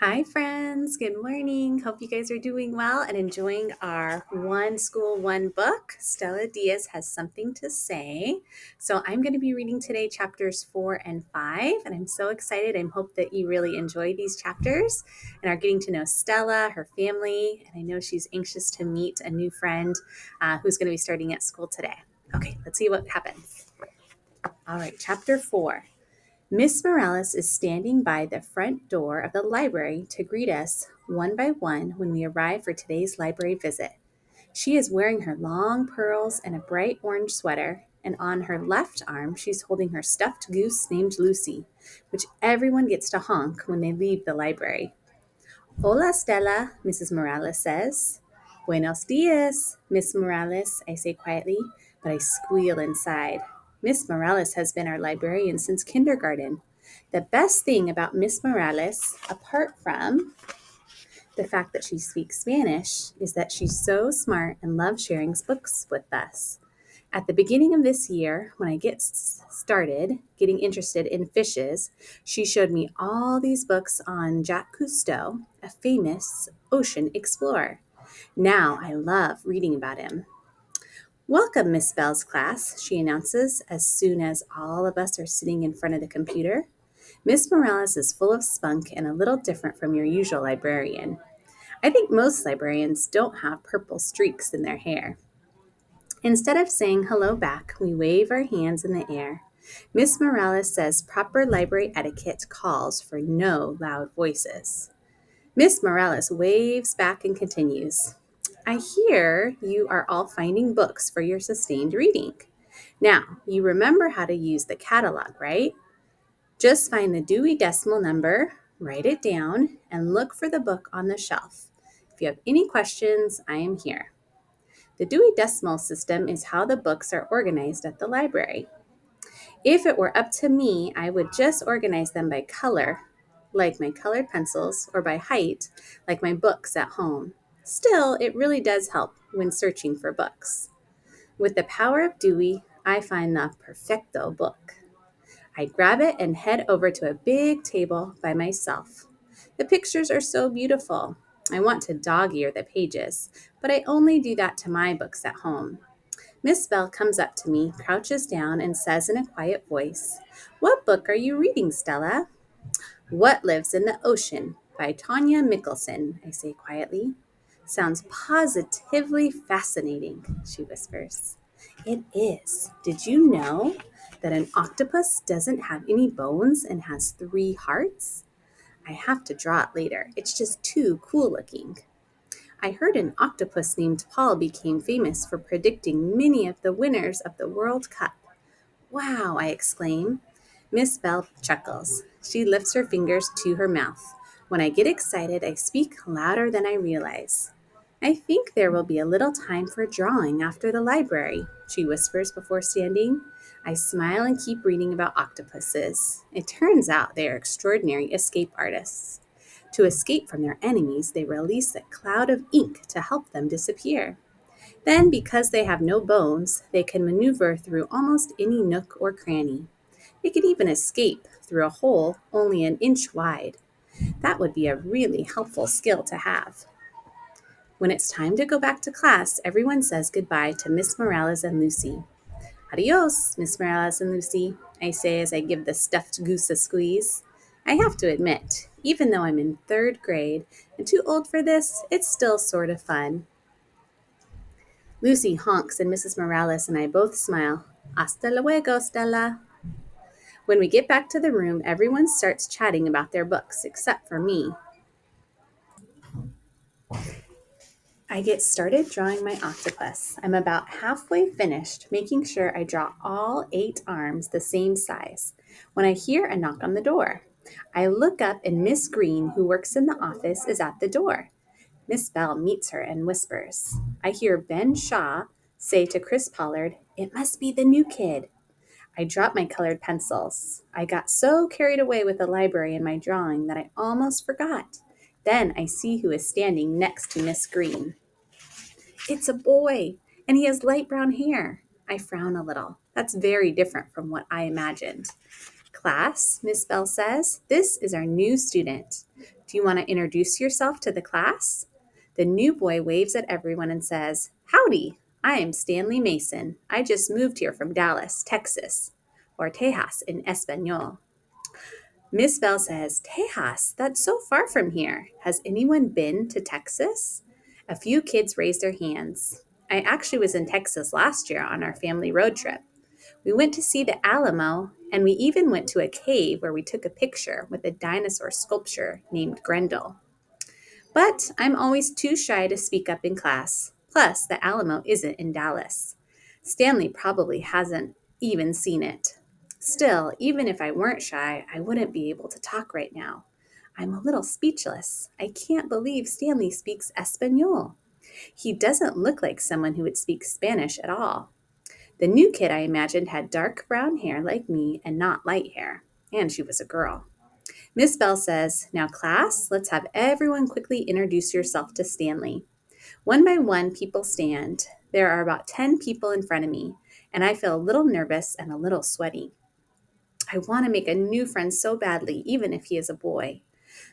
Hi, friends. Good morning. Hope you guys are doing well and enjoying our One School, One Book. Stella Diaz has something to say. So I'm going to be reading today chapters 4 and 5, and I'm so excited. I hope that you really enjoy these chapters and are getting to know Stella, her family, and I know she's anxious to meet a new friend who's going to be starting at school today. Okay, let's see what happens. All right, chapter 4. Miss Morales is standing by the front door of the library to greet us one by one when we arrive for today's library visit. She is wearing her long pearls and a bright orange sweater, and on her left arm she's holding her stuffed goose named Lucy, which everyone gets to honk when they leave the library. Hola, Stella, Mrs. Morales says. Buenos dias, Miss Morales, I say quietly, but I squeal inside. Miss Morales has been our librarian since kindergarten. The best thing about Miss Morales, apart from the fact that she speaks Spanish, is that she's so smart and loves sharing books with us. At the beginning of this year, when I started getting interested in fishes, she showed me all these books on Jacques Cousteau, a famous ocean explorer. Now I love reading about him. Welcome, Miss Bell's class, she announces as soon as all of us are sitting in front of the computer. Miss Morales is full of spunk and a little different from your usual librarian. I think most librarians don't have purple streaks in their hair. Instead of saying hello back, we wave our hands in the air. Miss Morales says proper library etiquette calls for no loud voices. Miss Morales waves back and continues. I hear you are all finding books for your sustained reading. Now, you remember how to use the catalog, right? Just find the Dewey Decimal Number, write it down, and look for the book on the shelf. If you have any questions, I am here. The Dewey Decimal System is how the books are organized at the library. If it were up to me, I would just organize them by color, like my colored pencils, or by height, like my books at home. Still, it really does help when searching for books. With the power of Dewey, I find the perfecto book. I grab it and head over to a big table by myself. The pictures are so beautiful. I want to dog ear the pages, but I only do that to my books at home. Miss Bell comes up to me, crouches down, and says in a quiet voice, What book are you reading, Stella? What Lives in the Ocean by Tanya Mickelson, I say quietly. Sounds positively fascinating, she whispers. It is. Did you know that an octopus doesn't have any bones and has 3 hearts? I have to draw it later. It's just too cool looking. I heard an octopus named Paul became famous for predicting many of the winners of the World Cup. Wow, I exclaim. Miss Bell chuckles. She lifts her fingers to her mouth. When I get excited, I speak louder than I realize. I think there will be a little time for drawing after the library, she whispers before standing. I smile and keep reading about octopuses. It turns out they are extraordinary escape artists. To escape from their enemies, they release a cloud of ink to help them disappear. Then, because they have no bones, they can maneuver through almost any nook or cranny. They could even escape through a hole only an inch wide. That would be a really helpful skill to have. When it's time to go back to class, everyone says goodbye to Miss Morales and Lucy. Adios, Miss Morales and Lucy, I say as I give the stuffed goose a squeeze. I have to admit, even though I'm in 3rd grade and too old for this, it's still sort of fun. Lucy honks and Mrs. Morales and I both smile. Hasta luego, Stella. When we get back to the room, everyone starts chatting about their books, except for me. I get started drawing my octopus. I'm about halfway finished, making sure I draw all 8 arms the same size, when I hear a knock on the door. I look up and Miss Green, who works in the office, is at the door. Miss Bell meets her and whispers. I hear Ben Shaw say to Chris Pollard, It must be the new kid. I drop my colored pencils. I got so carried away with the library and my drawing that I almost forgot. Then I see who is standing next to Miss Green. It's a boy, and he has light brown hair. I frown a little. That's very different from what I imagined. Class, Miss Bell says, this is our new student. Do you want to introduce yourself to the class? The new boy waves at everyone and says, Howdy, I am Stanley Mason. I just moved here from Dallas, Texas, or Tejas in Espanol. Miss Bell says, Tejas, that's so far from here. Has anyone been to Texas? A few kids raised their hands. I actually was in Texas last year on our family road trip. We went to see the Alamo, and we even went to a cave where we took a picture with a dinosaur sculpture named Grendel. But I'm always too shy to speak up in class. Plus, the Alamo isn't in Dallas. Stanley probably hasn't even seen it. Still, even if I weren't shy, I wouldn't be able to talk right now. I'm a little speechless. I can't believe Stanley speaks Espanol. He doesn't look like someone who would speak Spanish at all. The new kid I imagined had dark brown hair like me and not light hair. And she was a girl. Miss Bell says, Now, class, let's have everyone quickly introduce yourself to Stanley. One by one, people stand. There are about 10 people in front of me, and I feel a little nervous and a little sweaty. I want to make a new friend so badly, even if he is a boy.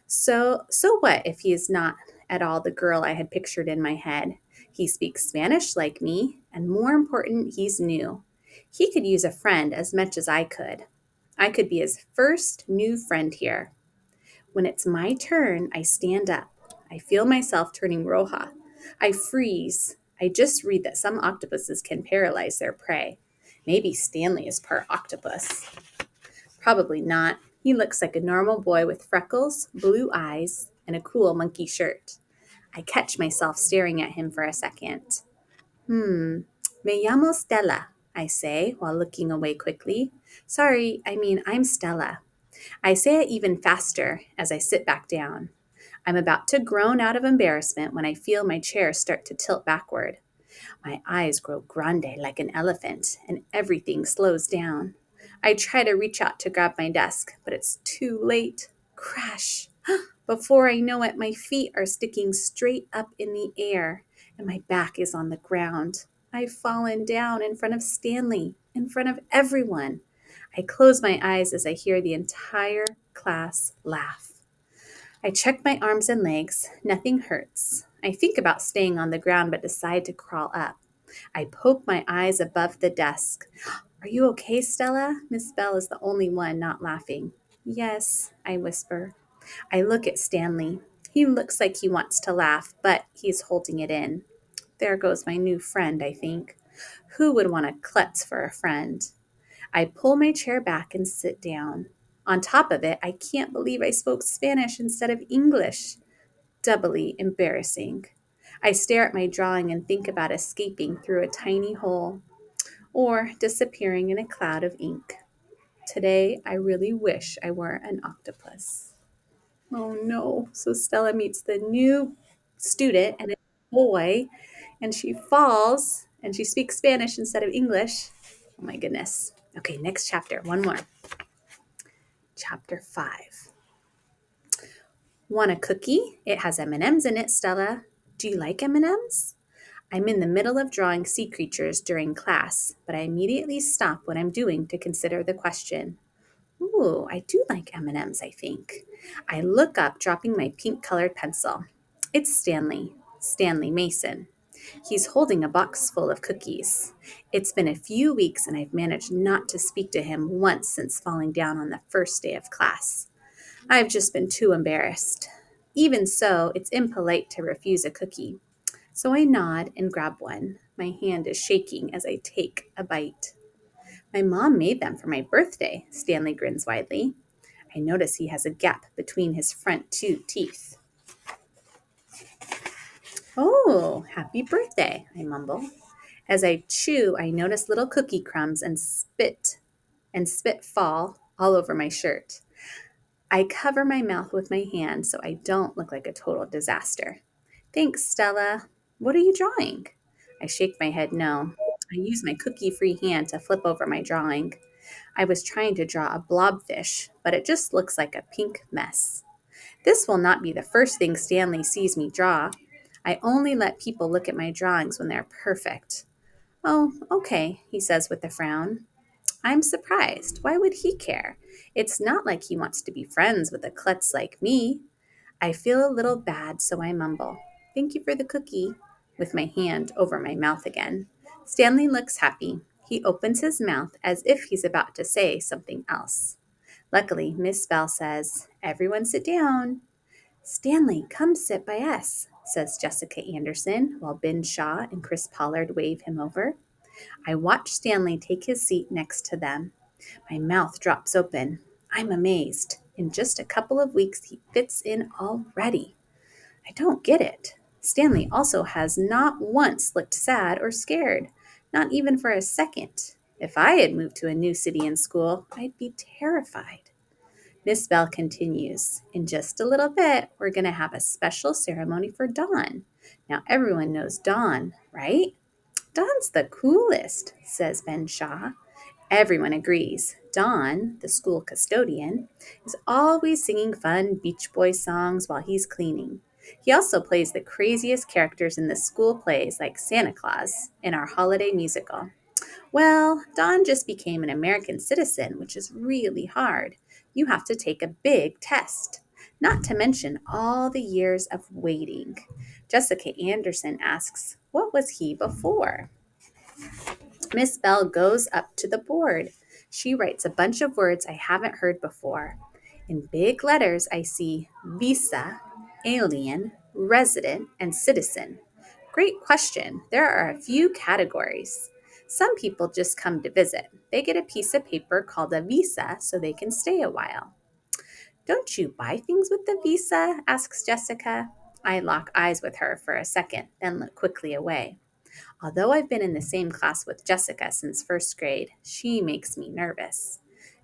So what if he is not at all the girl I had pictured in my head? He speaks Spanish like me, and more important, he's new. He could use a friend as much as I could. I could be his first new friend here. When it's my turn, I stand up. I feel myself turning roja. I freeze. I just read that some octopuses can paralyze their prey. Maybe Stanley is part octopus. Probably not. He looks like a normal boy with freckles, blue eyes, and a cool monkey shirt. I catch myself staring at him for a second. Me llamo Stella, I say while looking away quickly. Sorry, I'm Stella. I say it even faster as I sit back down. I'm about to groan out of embarrassment when I feel my chair start to tilt backward. My eyes grow grande like an elephant, and everything slows down. I try to reach out to grab my desk, but it's too late. Crash! Before I know it, my feet are sticking straight up in the air, and my back is on the ground. I've fallen down in front of Stanley, in front of everyone. I close my eyes as I hear the entire class laugh. I check my arms and legs. Nothing hurts. I think about staying on the ground but decide to crawl up. I poke my eyes above the desk. Are you okay, Stella? Miss Bell is the only one not laughing. Yes, I whisper. I look at Stanley. He looks like he wants to laugh, but he's holding it in. There goes my new friend, I think. Who would want a klutz for a friend? I pull my chair back and sit down. On top of it, I can't believe I spoke Spanish instead of English. Doubly embarrassing. I stare at my drawing and think about escaping through a tiny hole or disappearing in a cloud of ink. Today, I really wish I were an octopus. Oh no. So Stella meets the new student and it's a boy, and she falls and she speaks Spanish instead of English. Oh my goodness. Okay, next chapter. One more. Chapter 5. Want a cookie? It has M&Ms in it, Stella. Do you like M&Ms? I'm in the middle of drawing sea creatures during class, but I immediately stop what I'm doing to consider the question. Ooh, I do like M&Ms, I think. I look up, dropping my pink-colored pencil. It's Stanley Mason. He's holding a box full of cookies. It's been a few weeks and I've managed not to speak to him once since falling down on the first day of class. I've just been too embarrassed. Even so, it's impolite to refuse a cookie. So I nod and grab one. My hand is shaking as I take a bite. My mom made them for my birthday, Stanley grins widely. I notice he has a gap between his front two teeth. Oh, happy birthday, I mumble. As I chew, I notice little cookie crumbs and spit fall all over my shirt. I cover my mouth with my hand so I don't look like a total disaster. Thanks, Stella. What are you drawing? I shake my head no. I use my cookie-free hand to flip over my drawing. I was trying to draw a blobfish, but it just looks like a pink mess. This will not be the first thing Stanley sees me draw. I only let people look at my drawings when they're perfect. Oh, okay, he says with a frown. I'm surprised. Why would he care? It's not like he wants to be friends with a klutz like me. I feel a little bad, so I mumble, "Thank you for the cookie," with my hand over my mouth again. Stanley looks happy. He opens his mouth as if he's about to say something else. Luckily, Miss Bell says, "Everyone sit down." "Stanley, come sit by us," says Jessica Anderson, while Ben Shaw and Chris Pollard wave him over. I watch Stanley take his seat next to them. My mouth drops open. I'm amazed. In just a couple of weeks, he fits in already. I don't get it. Stanley also has not once looked sad or scared, not even for a second. If I had moved to a new city and school, I'd be terrified. Miss Bell continues, "In just a little bit, we're going to have a special ceremony for Dawn. Now, everyone knows Dawn, right?" "Dawn's the coolest," says Ben Shaw. Everyone agrees. Don, the school custodian, is always singing fun Beach Boys songs while he's cleaning. He also plays the craziest characters in the school plays like Santa Claus in our holiday musical. Well, Don just became an American citizen, which is really hard. You have to take a big test, not to mention all the years of waiting. Jessica Anderson asks, "What was he before?" Miss Bell goes up to the board. She writes a bunch of words I haven't heard before. In big letters, I see visa, alien, resident, and citizen. Great question. There are a few categories. Some people just come to visit. They get a piece of paper called a visa so they can stay a while. "Don't you buy things with the visa?" asks Jessica. I lock eyes with her for a second, then look quickly away. Although I've been in the same class with Jessica since first grade, she makes me nervous.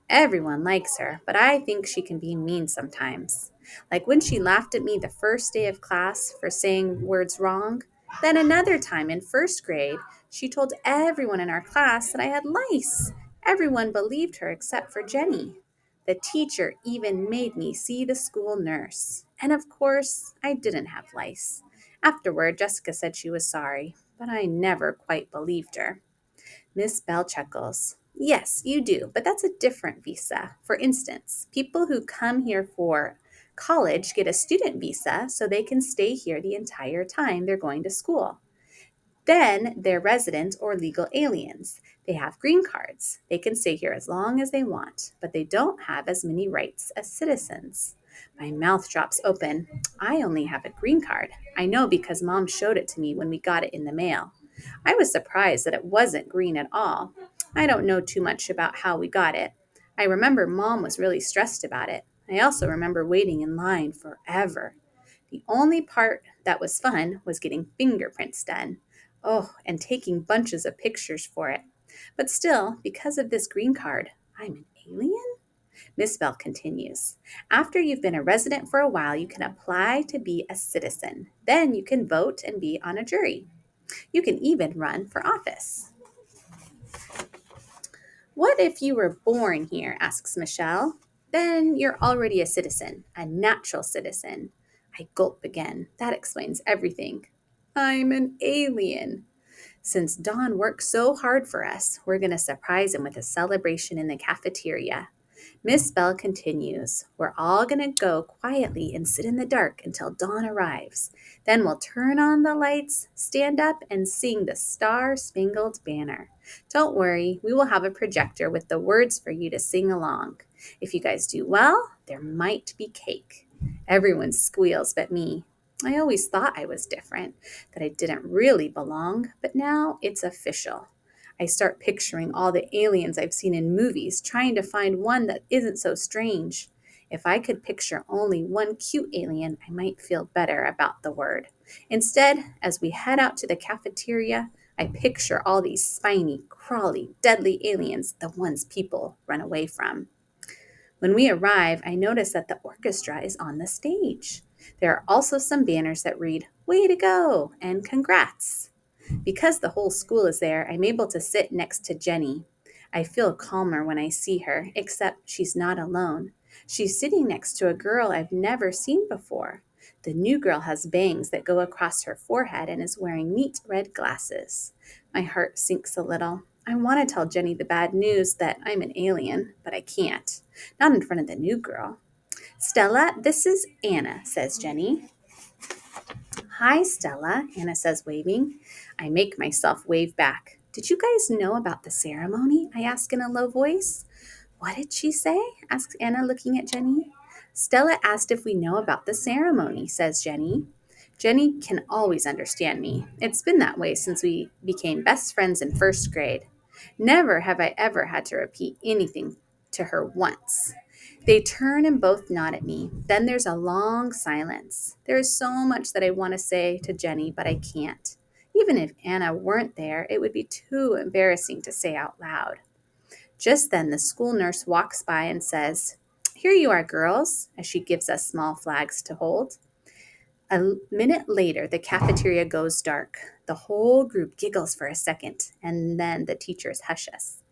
Everyone likes her, but I think she can be mean sometimes. Like when she laughed at me the first day of class for saying words wrong. Then another time in first grade, she told everyone in our class that I had lice. Everyone believed her except for Jenny. The teacher even made me see the school nurse. And of course, I didn't have lice. Afterward, Jessica said she was sorry, but I never quite believed her. Miss Bell chuckles. "Yes, you do, but that's a different visa. For instance, people who come here for college get a student visa so they can stay here the entire time they're going to school. Then they're residents or legal aliens. They have green cards. They can stay here as long as they want, but they don't have as many rights as citizens." My mouth drops open. I only have a green card. I know because Mom showed it to me when we got it in the mail. I was surprised that it wasn't green at all. I don't know too much about how we got it. I remember Mom was really stressed about it. I also remember waiting in line forever. The only part that was fun was getting fingerprints done. Oh, and taking bunches of pictures for it. But still, because of this green card, I'm an alien? Miss Bell continues. After you've been a resident for a while, you can apply to be a citizen. Then you can vote and be on a jury. You can even run for office. "What if you were born here?" asks Michelle. "Then you're already a citizen, a natural citizen." I gulp again. That explains everything. I'm an alien. Since Don worked so hard for us, we're going to surprise him with a celebration in the cafeteria. Miss Bell continues, "We're all going to go quietly and sit in the dark until dawn arrives. Then we'll turn on the lights, stand up, and sing the Star-Spangled Banner. Don't worry, we will have a projector with the words for you to sing along. If you guys do well, there might be cake." Everyone squeals but me. I always thought I was different, that I didn't really belong, but now it's official. I start picturing all the aliens I've seen in movies, trying to find one that isn't so strange. If I could picture only one cute alien, I might feel better about the word. Instead, as we head out to the cafeteria, I picture all these spiny, crawly, deadly aliens, the ones people run away from. When we arrive, I notice that the orchestra is on the stage. There are also some banners that read, "Way to go" and "Congrats." Because the whole school is there, I'm able to sit next to Jenny. I feel calmer when I see her, except she's not alone. She's sitting next to a girl I've never seen before. The new girl has bangs that go across her forehead and is wearing neat red glasses. My heart sinks a little. I want to tell Jenny the bad news that I'm an alien, but I can't. Not in front of the new girl. Stella, this is Anna, says Jenny. Hi, Stella, Anna says, waving. I make myself wave back. Did you guys know about the ceremony? I ask in a low voice. What did she say? Asks Anna, looking at Jenny. Stella asked if we know about the ceremony, says Jenny. Jenny can always understand me. It's been that way since we became best friends in first grade. Never have I ever had to repeat anything to her once. They turn and both nod at me. Then there's a long silence. There is so much that I want to say to Jenny, but I can't. Even if Anna weren't there, it would be too embarrassing to say out loud. Just then, the school nurse walks by and says, "Here you are, girls," as she gives us small flags to hold. A minute later, the cafeteria goes dark. The whole group giggles for a second, and then the teachers hush us.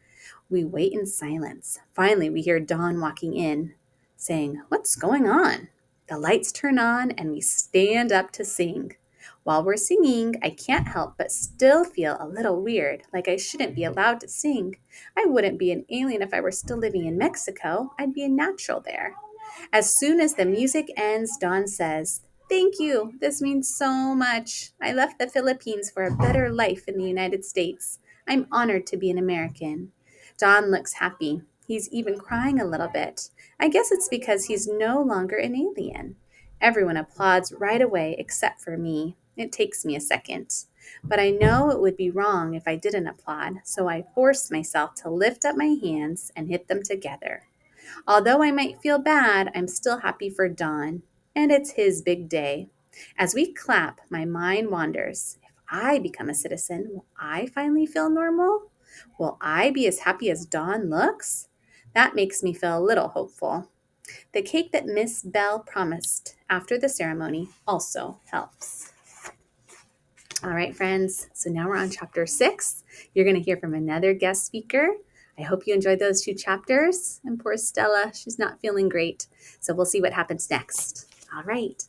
We wait in silence. Finally, we hear Dawn walking in, saying, "What's going on?" The lights turn on, and we stand up to sing. While we're singing, I can't help but still feel a little weird, like I shouldn't be allowed to sing. I wouldn't be an alien if I were still living in Mexico. I'd be a natural there. As soon as the music ends, Dawn says, "Thank you. This means so much. I left the Philippines for a better life in the United States. I'm honored to be an American." Don looks happy. He's even crying a little bit. I guess it's because he's no longer an alien. Everyone applauds right away except for me. It takes me a second. But I know it would be wrong if I didn't applaud, so I force myself to lift up my hands and hit them together. Although I might feel bad, I'm still happy for Don, and it's his big day. As we clap, my mind wanders. If I become a citizen, will I finally feel normal? Will I be as happy as Don looks? That makes me feel a little hopeful. The cake that Miss Bell promised after the ceremony also helps. All right, friends. So now we're on chapter 6. You're going to hear from another guest speaker. I hope you enjoyed those 2 chapters. And poor Stella, she's not feeling great. So we'll see what happens next. All right.